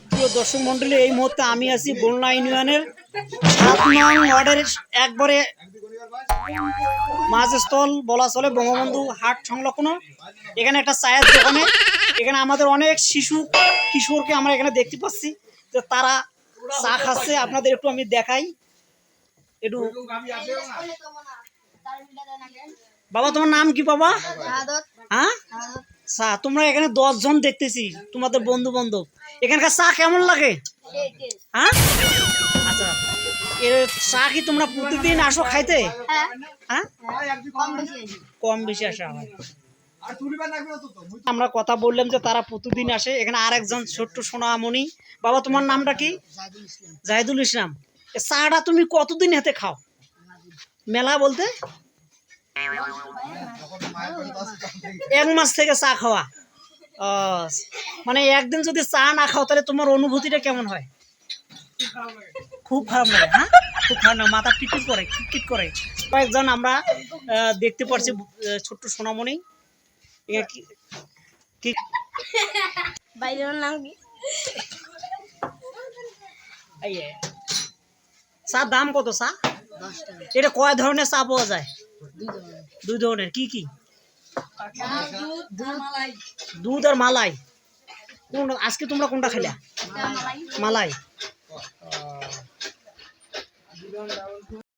প্রিয় দর্শক মন্ডলী, এই মুহূর্তে আমি আছি বলনা ইউনিয়নের 7 নং ওয়ার্ডের একবারে মাঝস্থল বলা চলে, বঙ্গবন্ধু হাট সংলগ্ন। এখানে একটা চায়ের দোকানে এখানে আমাদের অনেক শিশু কিশোরকে আমরা এখানে দেখতে পাচ্ছি যে তারা চা খাচ্ছে। আপনাদের একটু আমি দেখাই একটু। বাবা, তোমার নাম কি বাবা? হ্যাঁ, চা তোমরা এখানে 10 জন দেখতেছি, তোমাদের বন্ধু বান্ধব। এখানকার চা কেমন লাগে? হ্যাঁ, আচ্ছা, এর চা কি তোমরা প্রতিদিন আসো খাইতে? হ্যাঁ, কম বেশি আসা হয়। আমরা কথা বললাম যে তারা প্রতিদিন আসে এখানে। আরেকজন ছোট্ট সোনামণি। বাবা, তোমার নামটা কি? জাহিদুল ইসলাম। চাটা তুমি কতদিন হাতে খাও? মেলা বলতে 1 মাস থেকে চা খাওয়া। মানে একদিন যদি চা না খাও তাহলে তোমার অনুভূতিটা কেমন হয়? খুব খারাপ লাগে। হ্যাঁ, খুব খারাপ না, মাথা টিকিট করে টিকিট করে। কয়েকজন আমরা দেখতে পাচ্ছি ছোট্ট সোনামণি। চা দাম কত? চা এটা কয় ধরনের চা পাওয়া যায়? 2 ধরনের। কি কি? দুধ আর মালাই। কোন আজকে তোমরা কোনটা খেলা? মালাই।